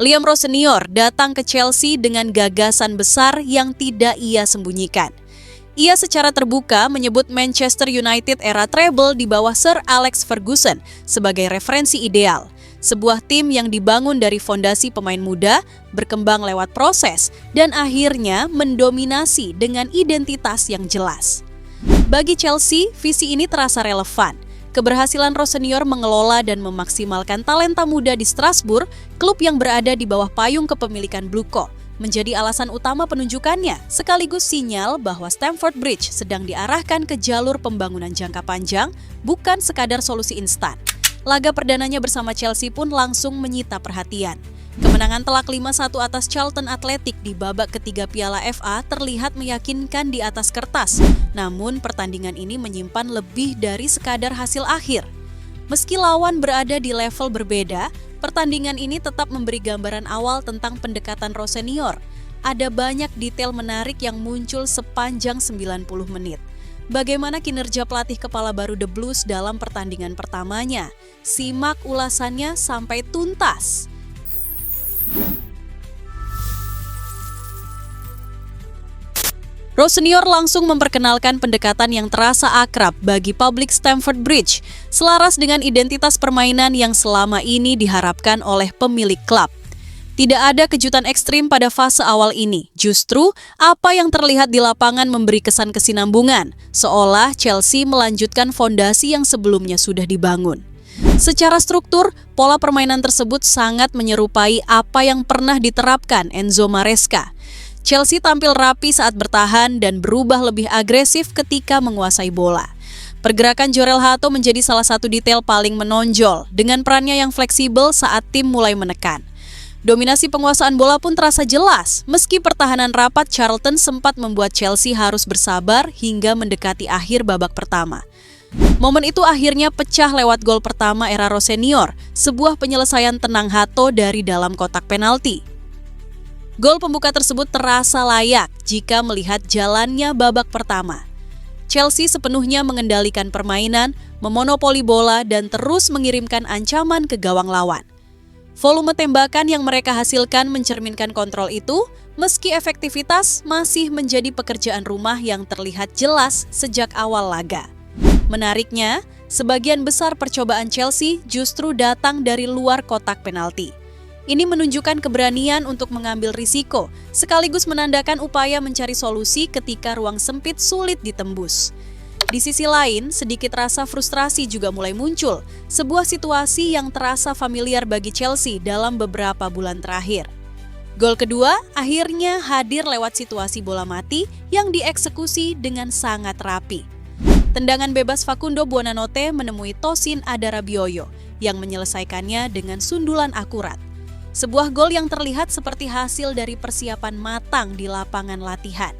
Liam Rose Senior datang ke Chelsea dengan gagasan besar yang tidak ia sembunyikan. Ia secara terbuka menyebut Manchester United era treble di bawah Sir Alex Ferguson sebagai referensi ideal. Sebuah tim yang dibangun dari fondasi pemain muda, berkembang lewat proses, dan akhirnya mendominasi dengan identitas yang jelas. Bagi Chelsea, visi ini terasa relevan. Keberhasilan Rose Senior mengelola dan memaksimalkan talenta muda di Strasbourg, klub yang berada di bawah payung kepemilikan Blue Coat, menjadi alasan utama penunjukannya, sekaligus sinyal bahwa Stamford Bridge sedang diarahkan ke jalur pembangunan jangka panjang, bukan sekadar solusi instan. Laga perdananya bersama Chelsea pun langsung menyita perhatian. Kemenangan telak 5-1 atas Charlton Athletic di babak ketiga Piala FA terlihat meyakinkan di atas kertas. Namun pertandingan ini menyimpan lebih dari sekadar hasil akhir. Meski lawan berada di level berbeda, pertandingan ini tetap memberi gambaran awal tentang pendekatan Rose Senior. Ada banyak detail menarik yang muncul sepanjang 90 menit. Bagaimana kinerja pelatih kepala baru The Blues dalam pertandingan pertamanya? Simak ulasannya sampai tuntas. Rose Senior langsung memperkenalkan pendekatan yang terasa akrab bagi publik Stamford Bridge, selaras dengan identitas permainan yang selama ini diharapkan oleh pemilik klub. Tidak ada kejutan ekstrim pada fase awal ini, justru apa yang terlihat di lapangan memberi kesan kesinambungan, seolah Chelsea melanjutkan fondasi yang sebelumnya sudah dibangun. Secara struktur, pola permainan tersebut sangat menyerupai apa yang pernah diterapkan Enzo Maresca. Chelsea tampil rapi saat bertahan dan berubah lebih agresif ketika menguasai bola. Pergerakan Jorel Hato menjadi salah satu detail paling menonjol dengan perannya yang fleksibel saat tim mulai menekan. Dominasi penguasaan bola pun terasa jelas, meski pertahanan rapat Charlton sempat membuat Chelsea harus bersabar hingga mendekati akhir babak pertama. Momen itu akhirnya pecah lewat gol pertama era Rose Senior, sebuah penyelesaian tenang Hato dari dalam kotak penalti. Gol pembuka tersebut terasa layak jika melihat jalannya babak pertama. Chelsea sepenuhnya mengendalikan permainan, memonopoli bola dan terus mengirimkan ancaman ke gawang lawan. Volume tembakan yang mereka hasilkan mencerminkan kontrol itu, meski efektivitas masih menjadi pekerjaan rumah yang terlihat jelas sejak awal laga. Menariknya, sebagian besar percobaan Chelsea justru datang dari luar kotak penalti. Ini menunjukkan keberanian untuk mengambil risiko, sekaligus menandakan upaya mencari solusi ketika ruang sempit sulit ditembus. Di sisi lain, sedikit rasa frustrasi juga mulai muncul, sebuah situasi yang terasa familiar bagi Chelsea dalam beberapa bulan terakhir. Gol kedua akhirnya hadir lewat situasi bola mati yang dieksekusi dengan sangat rapi. Tendangan bebas Facundo Buonanotte menemui Tosin Adarabioyo yang menyelesaikannya dengan sundulan akurat. Sebuah gol yang terlihat seperti hasil dari persiapan matang di lapangan latihan.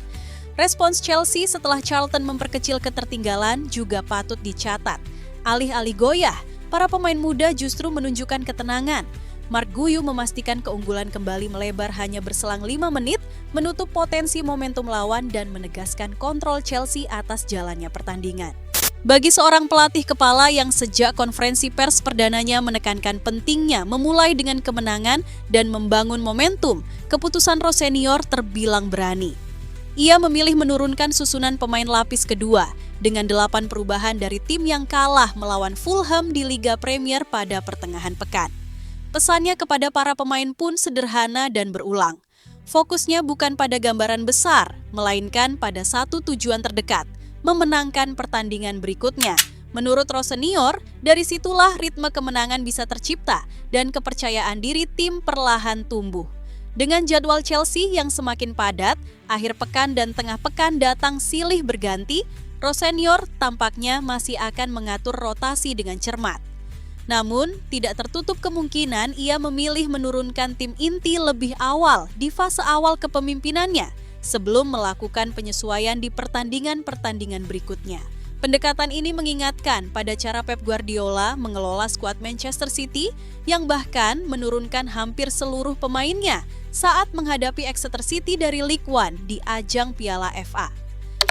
Respons Chelsea setelah Charlton memperkecil ketertinggalan juga patut dicatat. Alih-alih goyah, para pemain muda justru menunjukkan ketenangan. Mark Guiu memastikan keunggulan kembali melebar hanya berselang 5 menit, menutup potensi momentum lawan dan menegaskan kontrol Chelsea atas jalannya pertandingan. Bagi seorang pelatih kepala yang sejak konferensi pers perdananya menekankan pentingnya memulai dengan kemenangan dan membangun momentum, keputusan Rose Senior terbilang berani. Ia memilih menurunkan susunan pemain lapis kedua dengan 8 perubahan dari tim yang kalah melawan Fulham di Liga Premier pada pertengahan pekan. Pesannya kepada para pemain pun sederhana dan berulang. Fokusnya bukan pada gambaran besar, melainkan pada satu tujuan terdekat, memenangkan pertandingan berikutnya. Menurut Rose Senior, dari situlah ritme kemenangan bisa tercipta dan kepercayaan diri tim perlahan tumbuh. Dengan jadwal Chelsea yang semakin padat, akhir pekan dan tengah pekan datang silih berganti, Rose Senior tampaknya masih akan mengatur rotasi dengan cermat. Namun, tidak tertutup kemungkinan ia memilih menurunkan tim inti lebih awal di fase awal kepemimpinannya, sebelum melakukan penyesuaian di pertandingan-pertandingan berikutnya. Pendekatan ini mengingatkan pada cara Pep Guardiola mengelola skuad Manchester City yang bahkan menurunkan hampir seluruh pemainnya saat menghadapi Exeter City dari League One di ajang Piala FA.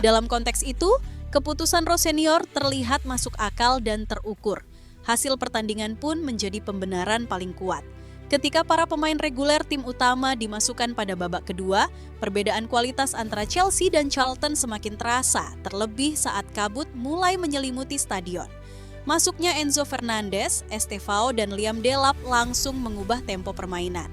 Dalam konteks itu, keputusan Rose Senior terlihat masuk akal dan terukur. Hasil pertandingan pun menjadi pembenaran paling kuat. Ketika para pemain reguler tim utama dimasukkan pada babak kedua, perbedaan kualitas antara Chelsea dan Charlton semakin terasa, terlebih saat kabut mulai menyelimuti stadion. Masuknya Enzo Fernandez, Estevao, dan Liam Delap langsung mengubah tempo permainan.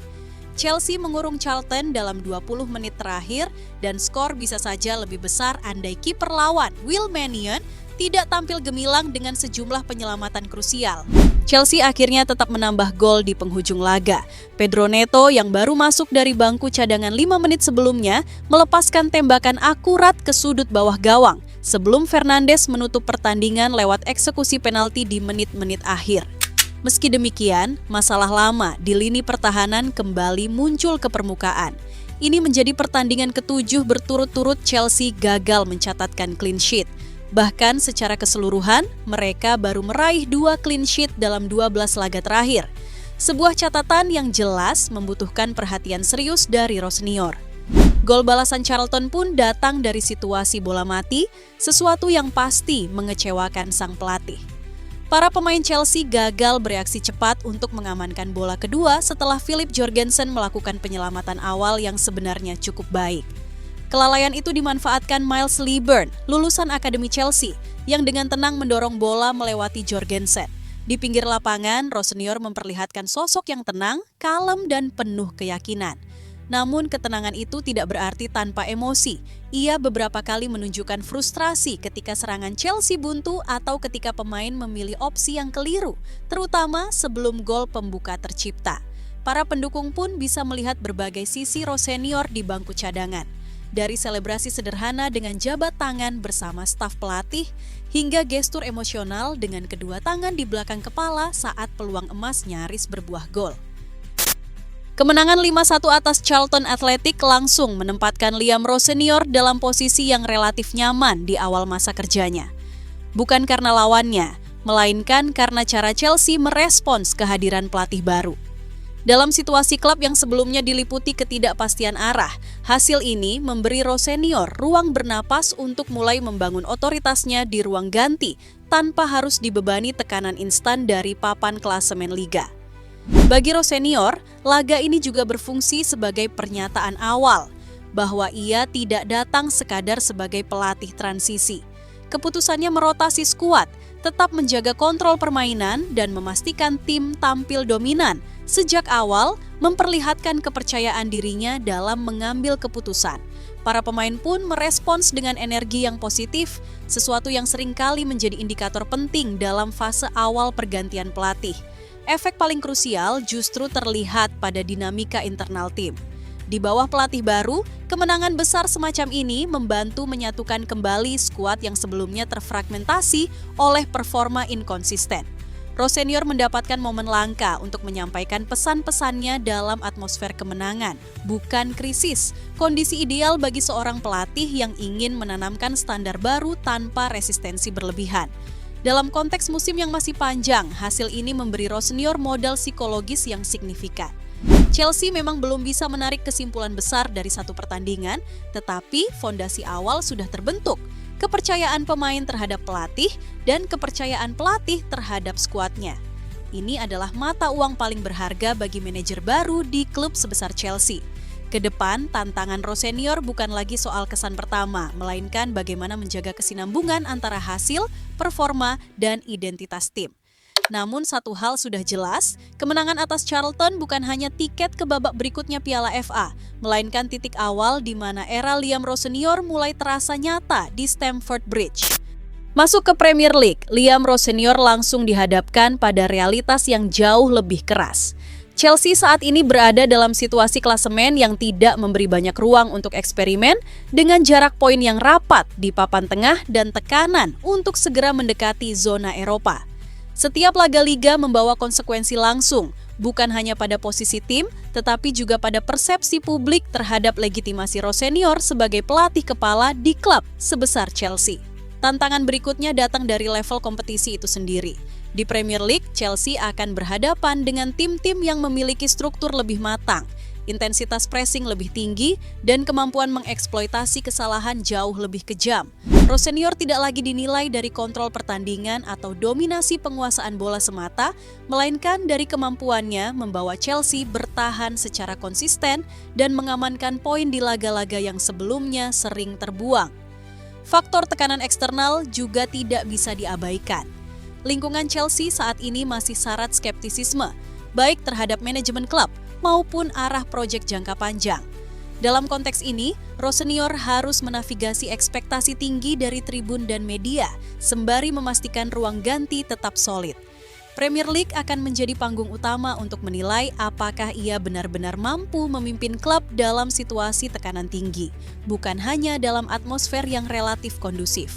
Chelsea mengurung Charlton dalam 20 menit terakhir dan skor bisa saja lebih besar andai kiper lawan, Will Maignan, tidak tampil gemilang dengan sejumlah penyelamatan krusial. Chelsea akhirnya tetap menambah gol di penghujung laga. Pedro Neto yang baru masuk dari bangku cadangan 5 menit sebelumnya melepaskan tembakan akurat ke sudut bawah gawang sebelum Fernandes menutup pertandingan lewat eksekusi penalti di menit-menit akhir. Meski demikian, masalah lama di lini pertahanan kembali muncul ke permukaan. Ini menjadi pertandingan ke-7 berturut-turut Chelsea gagal mencatatkan clean sheet. Bahkan secara keseluruhan, mereka baru meraih 2 clean sheet dalam 12 laga terakhir. Sebuah catatan yang jelas membutuhkan perhatian serius dari Rossinior. Gol balasan Charlton pun datang dari situasi bola mati, sesuatu yang pasti mengecewakan sang pelatih. Para pemain Chelsea gagal bereaksi cepat untuk mengamankan bola kedua setelah Philip Jorgensen melakukan penyelamatan awal yang sebenarnya cukup baik. Kelalaian itu dimanfaatkan Miles Liburn, lulusan Akademi Chelsea, yang dengan tenang mendorong bola melewati Jorgensen. Di pinggir lapangan, Rossinior memperlihatkan sosok yang tenang, kalem, dan penuh keyakinan. Namun ketenangan itu tidak berarti tanpa emosi. Ia beberapa kali menunjukkan frustrasi ketika serangan Chelsea buntu atau ketika pemain memilih opsi yang keliru, terutama sebelum gol pembuka tercipta. Para pendukung pun bisa melihat berbagai sisi Rossinior di bangku cadangan. Dari selebrasi sederhana dengan jabat tangan bersama staf pelatih, hingga gestur emosional dengan kedua tangan di belakang kepala saat peluang emas nyaris berbuah gol. Kemenangan 5-1 atas Charlton Athletic langsung menempatkan Liam Rossinior dalam posisi yang relatif nyaman di awal masa kerjanya. Bukan karena lawannya, melainkan karena cara Chelsea merespons kehadiran pelatih baru. Dalam situasi klub yang sebelumnya diliputi ketidakpastian arah, hasil ini memberi Rossinior ruang bernapas untuk mulai membangun otoritasnya di ruang ganti tanpa harus dibebani tekanan instan dari papan klasemen liga. Bagi Rossinior, laga ini juga berfungsi sebagai pernyataan awal bahwa ia tidak datang sekadar sebagai pelatih transisi. Keputusannya merotasi skuad, tetap menjaga kontrol permainan dan memastikan tim tampil dominan sejak awal, memperlihatkan kepercayaan dirinya dalam mengambil keputusan. Para pemain pun merespons dengan energi yang positif, sesuatu yang seringkali menjadi indikator penting dalam fase awal pergantian pelatih. Efek paling krusial justru terlihat pada dinamika internal tim. Di bawah pelatih baru, kemenangan besar semacam ini membantu menyatukan kembali skuad yang sebelumnya terfragmentasi oleh performa inkonsisten. Rossinior mendapatkan momen langka untuk menyampaikan pesan-pesannya dalam atmosfer kemenangan, bukan krisis. Kondisi ideal bagi seorang pelatih yang ingin menanamkan standar baru tanpa resistensi berlebihan. Dalam konteks musim yang masih panjang, hasil ini memberi Rossinior modal psikologis yang signifikan. Chelsea memang belum bisa menarik kesimpulan besar dari satu pertandingan, tetapi fondasi awal sudah terbentuk. Kepercayaan pemain terhadap pelatih dan kepercayaan pelatih terhadap skuadnya. Ini adalah mata uang paling berharga bagi manajer baru di klub sebesar Chelsea. Kedepan, tantangan Rossinior bukan lagi soal kesan pertama, melainkan bagaimana menjaga kesinambungan antara hasil, performa, dan identitas tim. Namun satu hal sudah jelas, kemenangan atas Charlton bukan hanya tiket ke babak berikutnya Piala FA, melainkan titik awal di mana era Liam Rossinior mulai terasa nyata di Stamford Bridge. Masuk ke Premier League, Liam Rossinior langsung dihadapkan pada realitas yang jauh lebih keras. Chelsea saat ini berada dalam situasi klasemen yang tidak memberi banyak ruang untuk eksperimen dengan jarak poin yang rapat di papan tengah dan tekanan untuk segera mendekati zona Eropa. Setiap laga liga membawa konsekuensi langsung, bukan hanya pada posisi tim, tetapi juga pada persepsi publik terhadap legitimasi Rossinior sebagai pelatih kepala di klub sebesar Chelsea. Tantangan berikutnya datang dari level kompetisi itu sendiri. Di Premier League, Chelsea akan berhadapan dengan tim-tim yang memiliki struktur lebih matang, intensitas pressing lebih tinggi, dan kemampuan mengeksploitasi kesalahan jauh lebih kejam. Rose Senior tidak lagi dinilai dari kontrol pertandingan atau dominasi penguasaan bola semata, melainkan dari kemampuannya membawa Chelsea bertahan secara konsisten dan mengamankan poin di laga-laga yang sebelumnya sering terbuang. Faktor tekanan eksternal juga tidak bisa diabaikan. Lingkungan Chelsea saat ini masih syarat skeptisisme, baik terhadap manajemen klub maupun arah proyek jangka panjang. Dalam konteks ini, Rose Senior harus menavigasi ekspektasi tinggi dari tribun dan media, sembari memastikan ruang ganti tetap solid. Premier League akan menjadi panggung utama untuk menilai apakah ia benar-benar mampu memimpin klub dalam situasi tekanan tinggi, bukan hanya dalam atmosfer yang relatif kondusif.